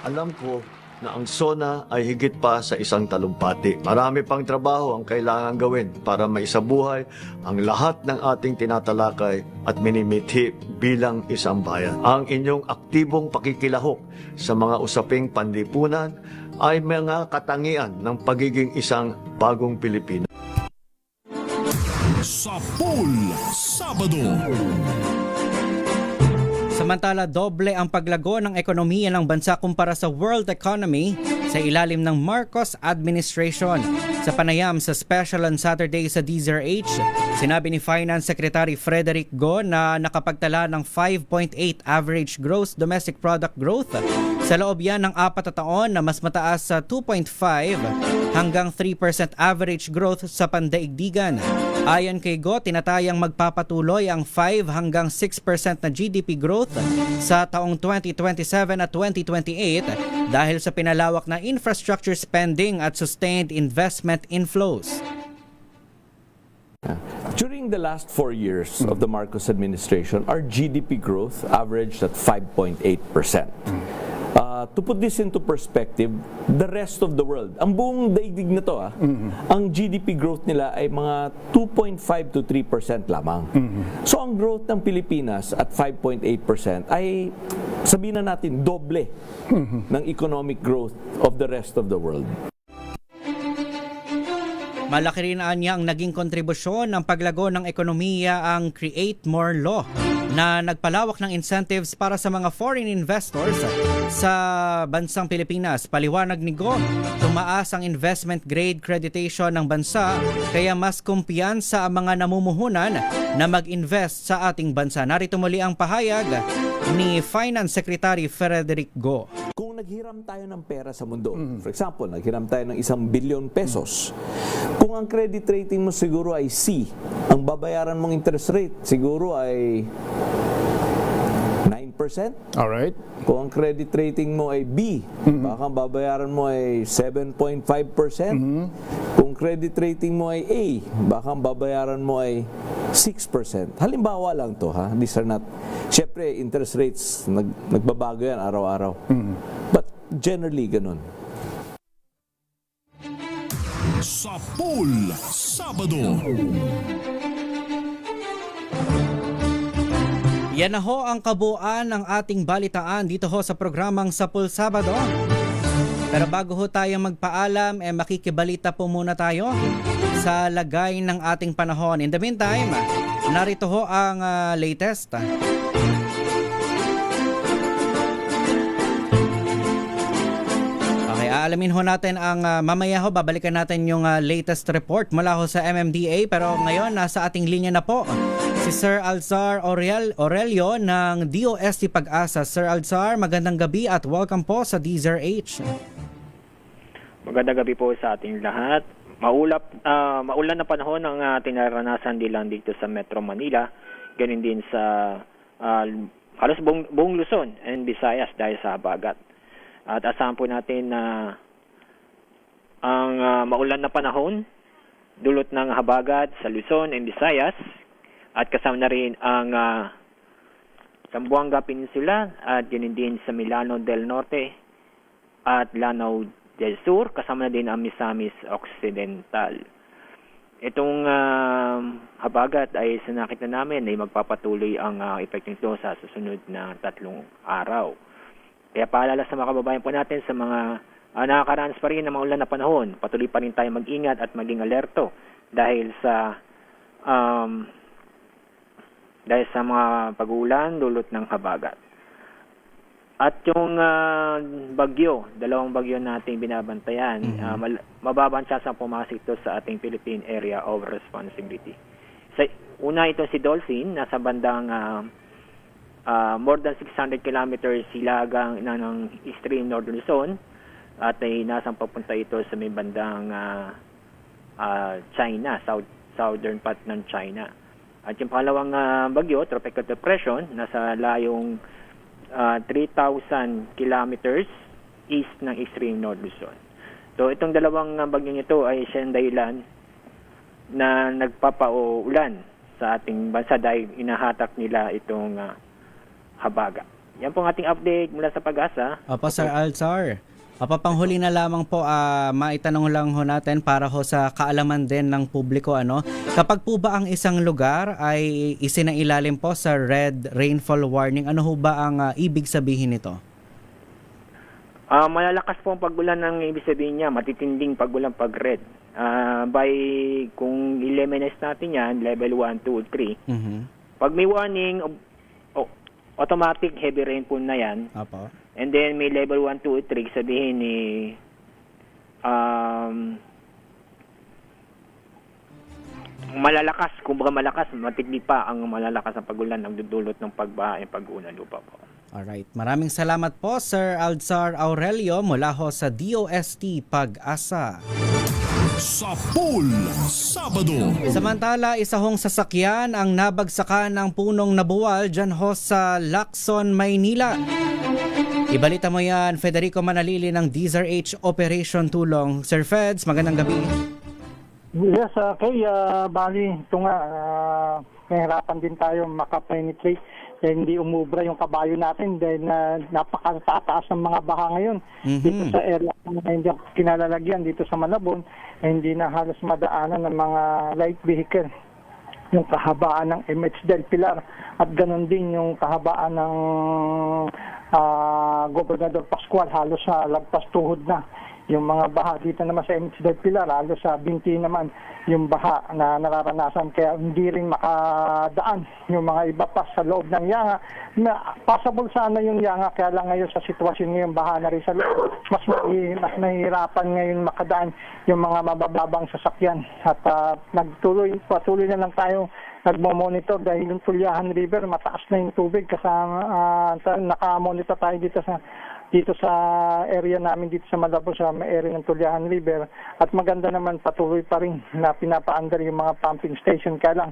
Alam ko na ang SONA ay higit pa sa isang talumpati. Marami pang trabaho ang kailangan gawin para maisabuhay ang lahat ng ating tinatalakay at minimithi bilang isang bayan. Ang inyong aktibong pakikilahok sa mga usaping panlipunan ay mga katangian ng pagiging isang bagong Pilipino. Sa Pool Sabado. Samantala, doble ang paglago ng ekonomiya ng bansa kumpara sa world economy sa ilalim ng Marcos administration. Sa panayam sa special on Saturday sa DZRH, sinabi ni Finance Secretary Frederick Go na nakapagtala ng 5.8 average gross domestic product growth sa loob yan ng 4 na taon na mas mataas sa 2.5 hanggang 3% average growth sa pandaigdigan. Ayon kay Go, tinatayang magpapatuloy ang 5 hanggang 6% na GDP growth sa taong 2027 at 2028 dahil sa pinalawak na infrastructure spending at sustained investment inflows. During the last 4 years of the Marcos administration, our GDP growth averaged at 5.8%. To put this into perspective, the rest of the world, ang buong daigdig na to, ang GDP growth nila ay mga 2.5 to 3% lamang. So ang growth ng Pilipinas at 5.8% ay sabihin na natin doble ng economic growth of the rest of the world. Malaki rin niya ang naging kontribusyon ng paglago ng ekonomiya ang Create More Law na nagpalawak ng incentives para sa mga foreign investors sa bansang Pilipinas. Paliwanag ni Go, tumaas ang investment grade creditation ng bansa kaya mas kumpiyansa ang mga namumuhunan na mag-invest sa ating bansa. Narito muli ang pahayag ni Finance Secretary Frederick Go. Kung naghiram tayo ng pera sa mundo, for example, naghiram tayo ng 1 billion pesos, kung ang credit rating mo siguro ay C, ang babayaran mong interest rate siguro ay 9%. Alright. Kung ang credit rating mo ay B, baka ang babayaran mo ay 7.5%. Kung credit rating mo ay A, baka ang babayaran mo ay 6%. Halimbawa lang to, ha? These are not... Siyempre, interest rates, nagbabago yan araw-araw. But generally, ganun. Sa Pool Sabado. Yan na ho ang kabuuan ng ating balitaan dito ho sa programang Sapul Sabado. Pero bago ho tayo magpaalam, makikibalita po muna tayo sa lagay ng ating panahon. In the meantime, narito ho ang latest. Okay, aalamin ho natin ang mamaya ho, babalikan natin yung latest report mula ho sa MMDA. Pero ngayon, nasa ating linya na po si Sir Alzar Aurelio ng DOST Pag-asa. Sir Alzar, magandang gabi at welcome po sa DZRH. Magandang gabi po sa ating lahat. Maulan na panahon ang tinaranasan din lang dito sa Metro Manila. Ganun din sa halos buong Luzon and Visayas dahil sa habagat. At asahan po natin na ang maulan na panahon dulot ng habagat sa Luzon and Visayas. At kasama na rin ang Zamboanga Peninsula at yun din sa Milano del Norte at Lanao del Sur. Kasama na din ang Misamis Occidental. Itong habagat ay nakita namin ay magpapatuloy ang epekto nito sa susunod na 3 araw. Kaya paalala sa mga kababayan po natin sa mga nakakaranas pa rin ng mga ulan na panahon. Patuloy pa rin tayo mag-ingat at maging alerto dahil sa mga pag-ulan dulot ng habagat. At yung dalawang bagyo nating binabantayan, mababang tsansang pumasok ito sa ating Philippine Area of Responsibility. Una ito si Dolphin, nasa bandang more than 600 kilometers silagang ng extreme northern Luzon at ay nasang papunta ito sa may bandang China, southern part ng China. At yung pangalawang bagyo, tropical depression, nasa layong 3,000 kilometers east ng extreme North Luzon. So itong dalawang bagyong ito ay siyang dahilan na nagpapaulan sa ating bansa dahil inahatak nila itong habaga. Yan po ang ating update mula sa Pag-asa. Opo, Sir Alzar. Panghuli na lamang po, maitanong lang ho natin para ho sa kaalaman din ng publiko. Kapag po ba ang isang lugar ay isinailalim po sa red rainfall warning, ano ho ba ang ibig sabihin nito? Malalakas po ang pagulan ng ibig sabihin niya, matitinding pagulan pag red. Kung i-lemonize natin yan, level 1, 2, 3. Mm-hmm. Pag may warning, automatic heavy rainfall na yan. Apo. And then may level 1, 2, 3, sabihin ni malalakas, kumbaga malakas, matindi pa ang malalakas ang pagulan ng dudulot ng pagbaha at pag-ulan lupa po. Alright, maraming salamat po Sir Alzar Aurelio mula ho sa DOST Pag-asa. Sa Pool Sabado. Samantala, isa hong sasakyan ang nabagsakan ng punong nabuwal dyan ho sa Lacson, Maynila. Ibalita mo yan, Federico Manalili ng DZRH Operation Tulong. Sir Feds, magandang gabi. Yes, okay. Bali, ito nga, nahirapan din tayo makapenetrate. Hindi umubra yung kabayo natin dahil napakataas ng mga baha ngayon. Dito sa area na hindi kinalalagyan, dito sa Malabon, hindi na halos madaanan ng mga light vehicle. Yung kahabaan ng MH Del Pilar at ganon din yung kahabaan ng Gobernador Pascual, halos sa lagpas tuhod na. Yung mga baha dito naman sa MH Del Pilar, halos sa binti naman yung baha na nararanasan, kaya hindi rin makadaan yung mga iba pa sa loob ng Yanga. Possible sana yung Yanga, kaya lang ngayon sa sitwasyon ngayon baha na rin sa loob, mas nahihirapan ngayon makadaan yung mga mabababang sasakyan. At patuloy na lang tayo nagmo-monitor dahil yung Tulyahan River, mataas na yung tubig, kasama naka-monitor tayo dito sa area namin dito sa Malabo, sa area ng Tulyahan River, at maganda naman patuloy pa rin na pinapaandar yung mga pumping station, kaya lang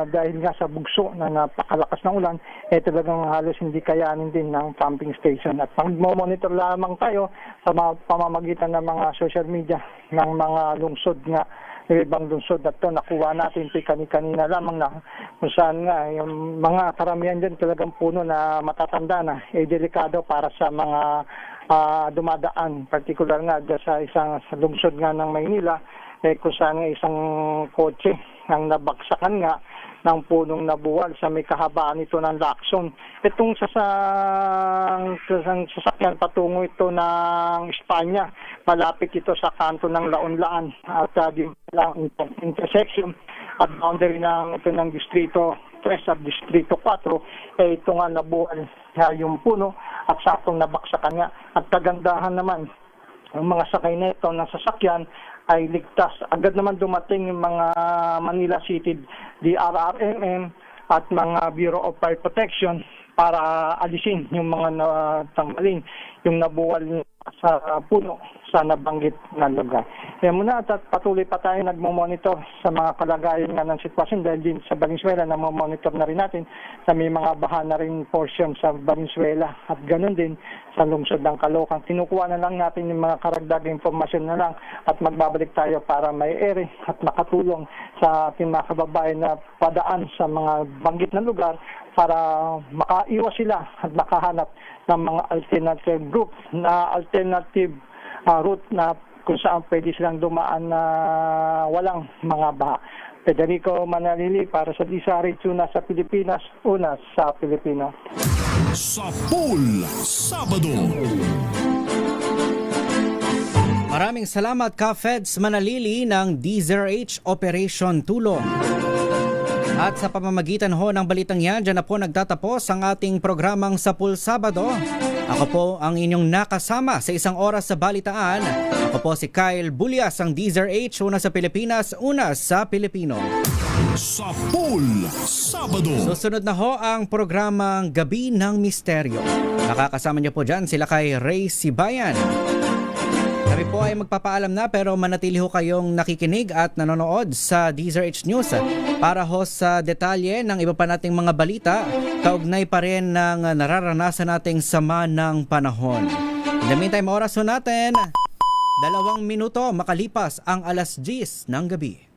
dahil nga sa bugso na napakalakas ng ulan, talagang halos hindi kayanin din ng pumping station. At magmo-monitor lamang tayo sa pamamagitan ng mga social media ng mga lungsod nga, ibang lungsod at ito nakuha natin kanina lamang na kung saan nga yung mga karamihan dyan talagang puno na matatanda na, delikado para sa mga dumadaan, particular nga sa isang lungsod nga ng Maynila, kung saan nga isang kotse ang nabagsakan nga ng punong nabuwal sa may kahabaan ito ng Lacson. Itong sasakyan patungo ito ng Espanya, malapit ito sa kanto ng Laon-Laan at di lang intersection at boundary ng Distrito 3 at Distrito 4, ito nga nabuwal yung puno at saktong nabaksakan nga. At kagandahan naman, ang mga sakay na ito ng sasakyan ay ligtas. Agad naman dumating yung mga Manila City DRRMM at mga Bureau of Fire Protection para alisin yung mga natanggalin, yung nabuwal sa puno sa nabanggit na lugar. Kaya muna at patuloy pa tayo nagmo-monitor sa mga kalagayan nga ng sitwasyon dahil din sa Valenzuela nagmo-monitor na rin natin sa may mga baha na rin portion sa Valenzuela at ganun din sa lungsod ng Caloocan. Kinukuha na lang natin yung mga karagdagang impormasyon na lang at magbabalik tayo para may ere at makatulong sa ating mga kababayan na padaan sa mga banggit na lugar para makaiwas sila at makahanap ng mga alternative group na alternative route na kung saan pwede silang dumaan na walang mga baha. Federico Manalili para sa DZRH, una sa Pilipinas, una sa Pilipino. Sa Pool Sabado. Maraming salamat ka Feds Manalili ng DZRH Operation Tulong. At sa pamamagitan ho ng balitang yan, dyan na po nagtatapos ang ating programang Sa Pool Sabado. Ako po ang inyong nakasama sa isang oras sa balitaan. Ako po si Kyle Bulias, ang DZRH, una sa Pilipinas, una sa Pilipino. Sa Pool Sabado. Susunod na ho ang programang Gabi ng Misteryo. Nakakasama niyo po dyan sila kay Ray Sibayan. Kami po ay magpapaalam na pero manatili ho kayong nakikinig at nanonood sa DZRH News para ho sa detalye ng iba pa nating mga balita kaugnay pa rin ng nararanasan nating sama ng panahon. In the meantime, oras ho natin, 2 minuto makalipas ang 10:00 ng gabi.